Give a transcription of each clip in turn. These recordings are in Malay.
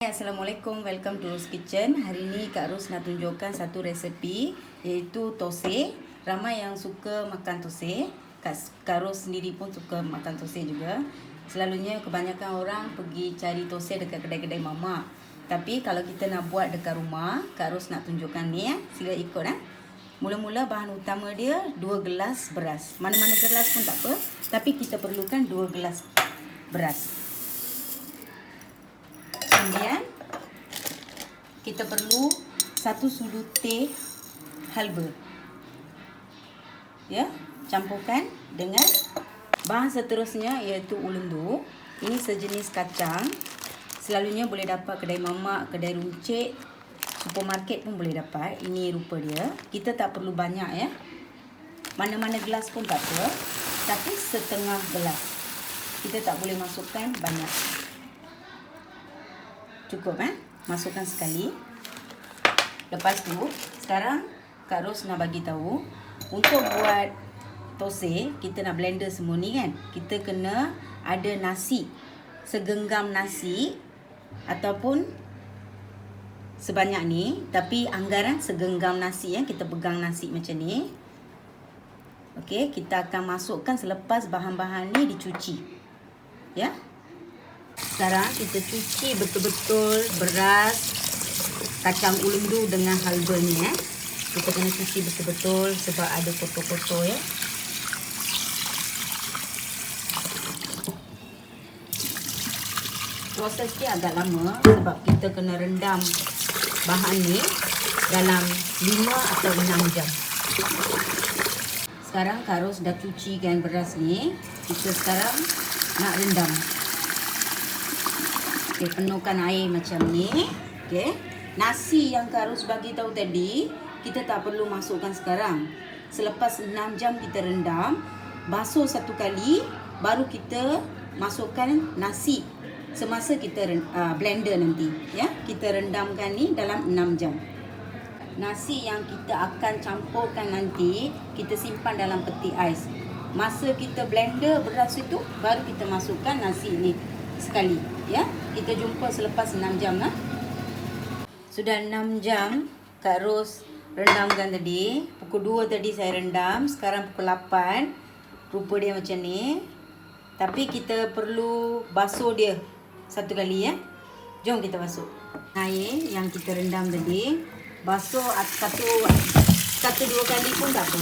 Assalamualaikum, welcome to Rose Kitchen. Hari ni Kak Ros nak tunjukkan satu resepi iaitu thosai. Ramai yang suka makan thosai. Kak Ros sendiri pun suka makan thosai juga. Selalunya kebanyakan orang pergi cari thosai dekat kedai-kedai mamak. Tapi kalau kita nak buat dekat rumah, Kak Ros nak tunjukkan ni Sila ikut Mula-mula bahan utama dia 2 gelas beras. Mana-mana gelas pun tak apa, tapi kita perlukan 2 gelas beras. Kemudian kita perlu 1 sudu teh halba. Ya, campurkan dengan bahan seterusnya iaitu ulendu. Ini sejenis kacang. Selalunya boleh dapat kedai mamak, kedai runcit, supermarket pun boleh dapat. Ini rupa dia. Kita tak perlu banyak ya. Mana-mana gelas pun tak apa, tapi setengah gelas. Kita tak boleh masukkan banyak. Cukup masukkan sekali. Lepas tu sekarang Kak Ros nak bagi tahu untuk buat thosai kita nak blender semua ni kan. Kita kena ada nasi, segenggam nasi ataupun sebanyak ni, tapi anggaran segenggam nasi kita pegang nasi macam ni. Okey, kita akan masukkan selepas bahan-bahan ni dicuci. Ya. Sekarang kita cuci betul-betul beras, kacang ulendu dengan halba ni Kita kena cuci betul-betul sebab ada kotor-kotor ya. Proses dia agak lama sebab kita kena rendam bahan ni dalam 5 atau 6 jam. Sekarang Kak Ros dah cucikan beras ni. Kita sekarang nak rendam. Okay, penuhkan air macam ni. Okay. Nasi yang Kak Ros bagi tahu tadi, kita tak perlu masukkan sekarang. Selepas 6 jam kita rendam, basuh satu kali, baru kita masukkan nasi semasa kita blender nanti. Ya, kita rendamkan ni dalam 6 jam. Nasi yang kita akan campurkan nanti, kita simpan dalam peti ais. Masa kita blender beras itu, baru kita masukkan nasi ni sekali. Ya, kita jumpa selepas 6 jam Sudah 6 jam Kak Ros rendamkan tadi. Pukul 2 tadi saya rendam. Sekarang pukul 8. Rupa dia macam ni. Tapi kita perlu basuh dia satu kali ya. Jom kita basuh. Air yang kita rendam tadi, basuh satu dua kali pun tak apa.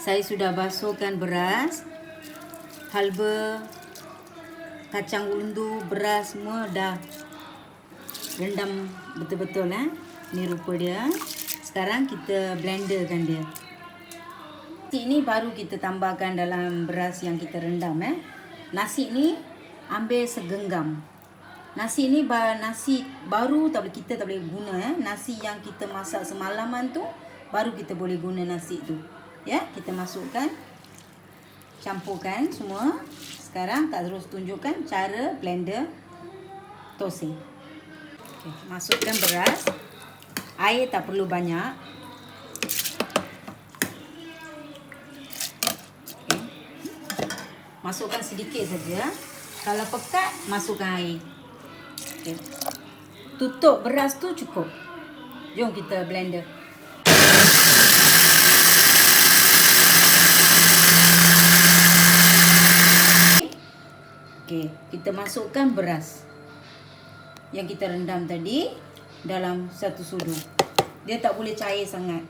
Saya sudah basuhkan beras, halba, kacang ulendu, beras semua dah rendam betul-betul Ni rupa dia. Sekarang kita blenderkan dia. Ini baru kita tambahkan dalam beras yang kita rendam Nasi ni ambil segenggam. Nasi ni nasi baru kita tak boleh guna Nasi yang kita masak semalaman tu baru kita boleh guna nasi tu. Ya, kita masukkan, campurkan semua. Sekarang Kak Ros tunjukkan cara blender thosai. Okay, masukkan beras. Air tak perlu banyak. Okay. Masukkan sedikit saja. Kalau pekat, masukkan air. Okay. Tutup beras tu cukup. Jom kita blender. Okey, kita masukkan beras yang kita rendam tadi dalam satu sudu. Dia tak boleh cair sangat.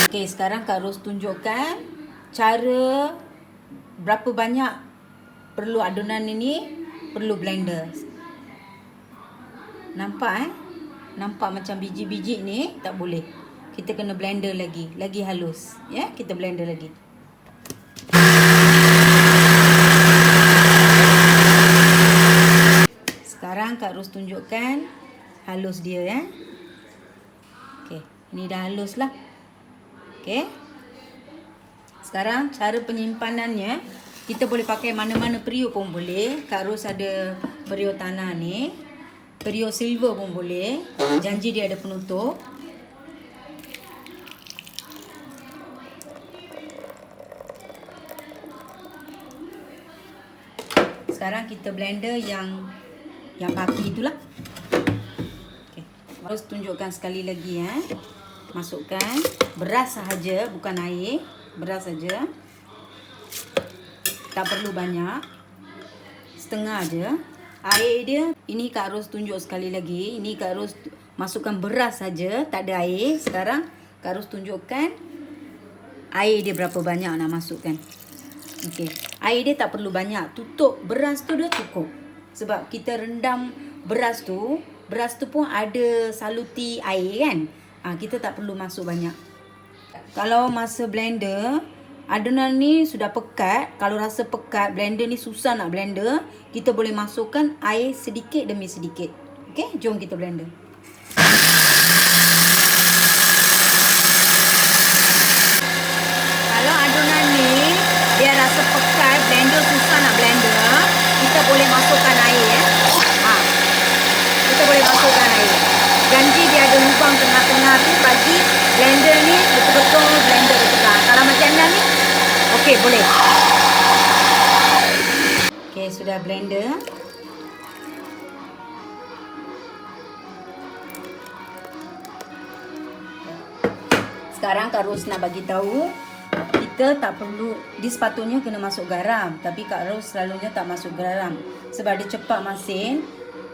Okey, sekarang Kak Ros tunjukkan cara berapa banyak perlu adunan ini, perlu blender. Nampak Nampak macam biji-biji ni tak boleh. Kita kena blender lagi halus. Ya, kita blender lagi. Sekarang Kak Ros tunjukkan halus dia Okey, ini dah halus lah. Okey. Sekarang cara penyimpanannya, kita boleh pakai mana-mana periuk pun boleh. Kak Ros ada periuk tanah ni. periuk silver pun boleh. Janji dia ada penutup. Sekarang kita blender yang pati itulah. Okay. Terus tunjukkan sekali lagi Masukkan beras sahaja, bukan air. Beras saja. Tak perlu banyak. Setengah aja. Air dia, ini Kak Ros tunjuk sekali lagi. Ini Kak Ros masukkan beras saja, tak ada air. Sekarang Kak Ros tunjukkan air dia berapa banyak nak masukkan. Okey. Air dia tak perlu banyak. Tutup beras tu dia cukup. Sebab kita rendam beras tu pun ada saluti air kan. Kita tak perlu masuk banyak. Kalau masa blender, adunan ni sudah pekat. Kalau rasa pekat, blender ni susah nak blender, kita boleh masukkan air sedikit demi sedikit. Okey, jom kita blender. Kalau adunan ni dia rasa pekat, blender susah nak blender, kita boleh masukkan air Kita boleh masukkan air. Janji dia ada lubang tengah-tengah tu bagi blender ni betul-betul blender betul. Kalau macam ni, okey boleh. Okey, sudah blender. Sekarang Kak Ros nak bagi tahu, kita tak perlu, dia sepatutnya kena masuk garam, tapi Kak Ros selalunya tak masuk garam sebab dia cepat masin.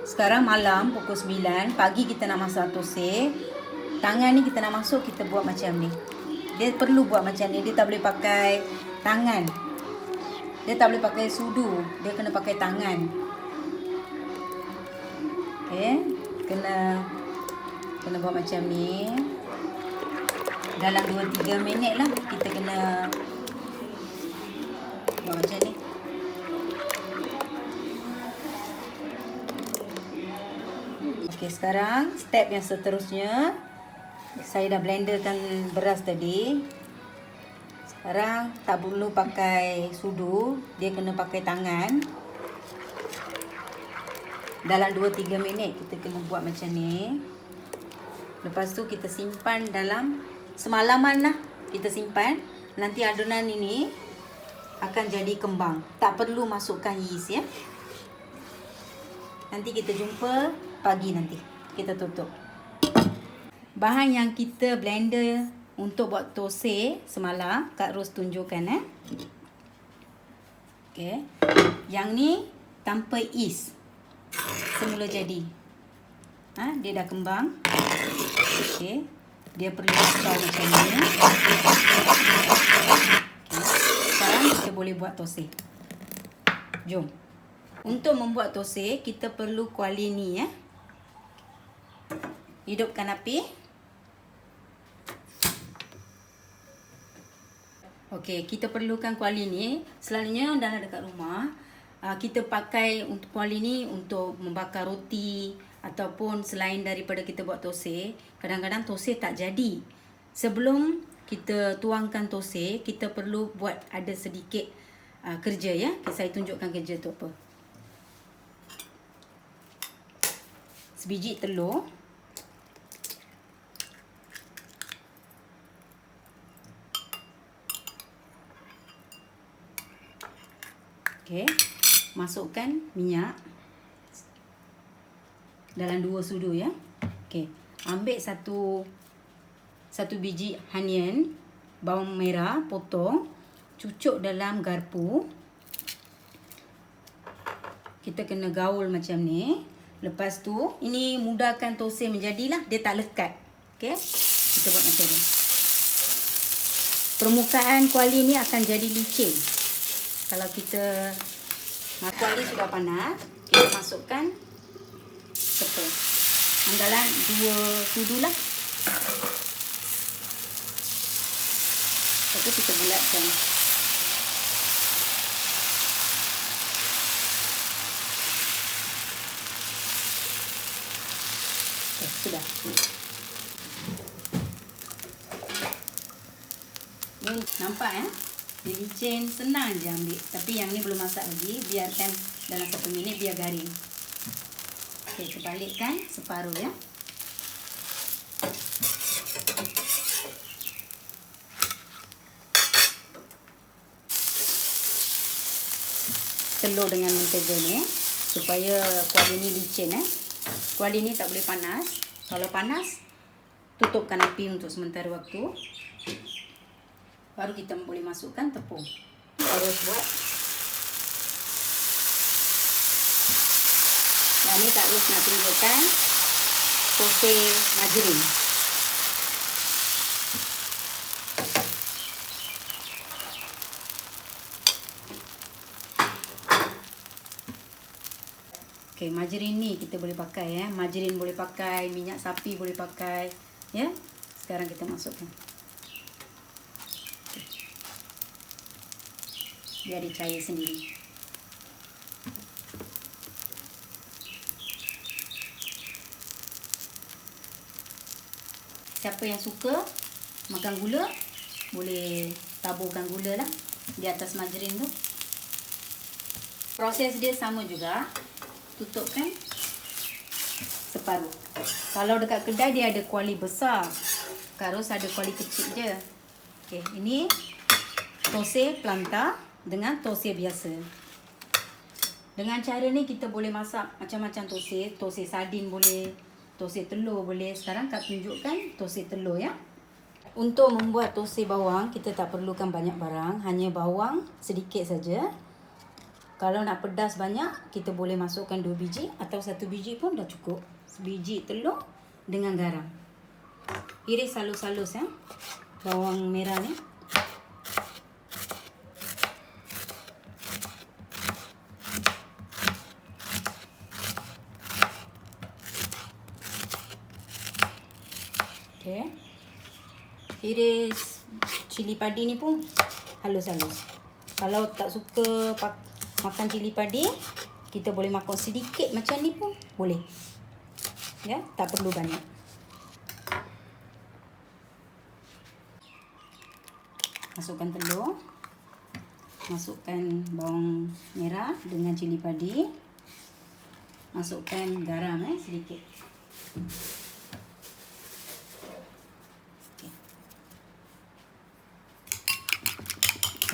Sekarang malam pukul 9, pagi kita nak masak thosai. Tangan ni kita nak masuk, kita buat macam ni. Dia perlu buat macam ni, dia tak boleh pakai tangan. Dia tak boleh pakai sudu, dia kena pakai tangan. Okey, kena buat macam ni. Dalam 2-3 minit lah kita kena buat macam ni. Okey, sekarang step yang seterusnya, saya dah blenderkan beras tadi. Sekarang tak perlu pakai sudu, dia kena pakai tangan. Dalam 2-3 minit kita kena buat macam ni. Lepas tu kita simpan dalam semalaman lah. Kita simpan. Nanti adunan ini akan jadi kembang. Tak perlu masukkan yeast ya. Nanti kita jumpa pagi nanti. Kita tutup. Bahan yang kita blender untuk buat thosai semalam, Kak Ros tunjukkan Okey. Yang ni tanpa yeast. Semula jadi. Dia dah kembang. Okey. Dia perlu kacau macam ni. Okay. Sekarang kita boleh buat thosai. Jom. Untuk membuat thosai, kita perlu kuali ni Hidupkan api. Okey, kita perlukan kuali ni. Selalunya dalam dekat rumah, kita pakai untuk kuali ni untuk membakar roti ataupun selain daripada kita buat thosai. Kadang-kadang thosai tak jadi. Sebelum kita tuangkan thosai, kita perlu buat ada sedikit kerja ya. Okay, saya tunjukkan kerja tu apa. Sebiji telur. Okey, masukkan minyak dalam 2 sudu ya. Okey, ambil satu biji onion, bawang merah potong, cucuk dalam garpu. Kita kena gaul macam ni. Lepas tu, ini mudahkan thosai menjadilah, dia tak lekat. Okey, kita buat macam ni. Permukaan kuali ni akan jadi licin. Kalau kita kuali sudah panas, kita masukkan tepung. Andalan 2 sudu lah. Lepas tu kita bulatkan. Sudah. Ni nampak dia licin, senang je ambil. Tapi yang ni belum masak lagi. Biarkan dalam 1 minit biar garing. Okey, kita balikkan separuh ya. Telur dengan mentega ni supaya kuali ni licin Kuali ni tak boleh panas. Kalau panas, tutupkan api untuk sementara waktu. Baru kita boleh masukkan tepung. Terus buat. Yang ni Kak Ros nak tunjukkan tose margarin. Okey, margarin ni kita boleh pakai Margarin boleh pakai, minyak sapi boleh pakai ya. Sekarang kita masukkan. Biar dia cair sendiri. Siapa yang suka makan gula, boleh taburkan gula lah di atas margarin tu. Proses dia sama juga. Tutupkan separuh. Kalau dekat kedai dia ada kuali besar, Kak Ros ada kuali kecil je. Okey, ini tose planta dengan tose biasa. Dengan cara ni kita boleh masak macam-macam tose. Tose sardin boleh, tose telur boleh. Sekarang Kak tunjukkan tose telur ya. Untuk membuat tose bawang, kita tak perlukan banyak barang, hanya bawang sedikit saja. Kalau nak pedas banyak, kita boleh masukkan 2 biji atau 1 biji pun dah cukup. Sebiji telur dengan garam. Iris halus-halus ya, bawang merah ni. Okey. Iris cili padi ni pun halus-halus. Kalau tak suka makan cili padi, kita boleh makan sedikit macam ni pun boleh. Ya, tak perlu banyak. Masukkan telur. Masukkan bawang merah dengan cili padi. Masukkan garam sedikit. Okey.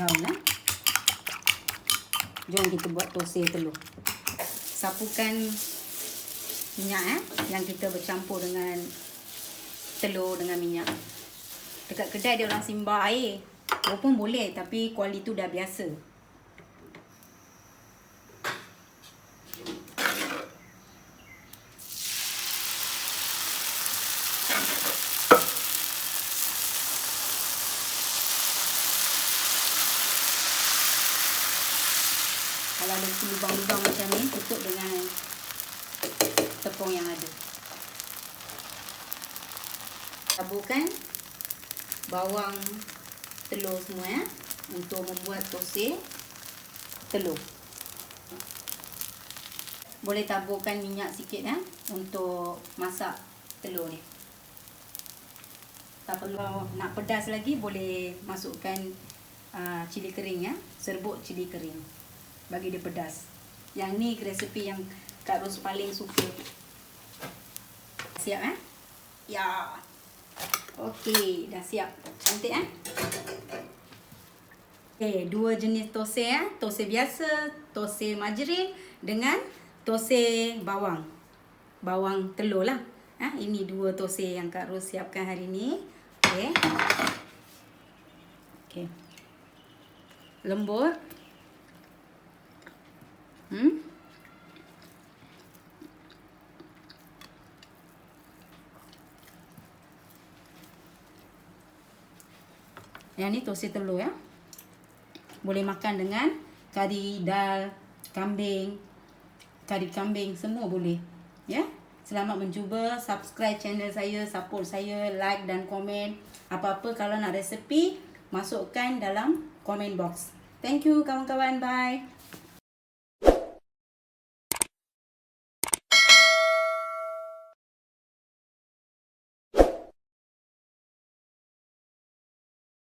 Gaul Jom kita buat tose telur. Sapukan minyak yang kita bercampur dengan telur dengan minyak. Dekat kedai dia orang simbah air. Walaupun boleh, tapi kuali tu dah biasa. Kalau ada lubang-lubang macam ni, tutup dengan tepung yang ada. Taburkan bawang telur semua untuk membuat tose telur. Boleh taburkan minyak sikit untuk masak telur ni. Tak perlu nak pedas lagi, boleh masukkan cili kering serbuk cili kering. Bagi dia pedas. Yang ni resepi yang Kak Ros paling suka. Siap Ya. Okey, dah siap. Cantik Okey, 2 jenis tose Tose biasa, tose margarin dengan tose bawang. Bawang telur lah. Ini 2 tose yang Kak Ros siapkan hari ni. Okey. Okey. Lembut. Yang ni tose telur Boleh makan dengan kari dal, kambing, kari kambing, semua boleh. Ya. Selamat mencuba. Subscribe channel saya, support saya, like dan komen. Apa-apa kalau nak resepi, masukkan dalam comment box. Thank you kawan-kawan. Bye.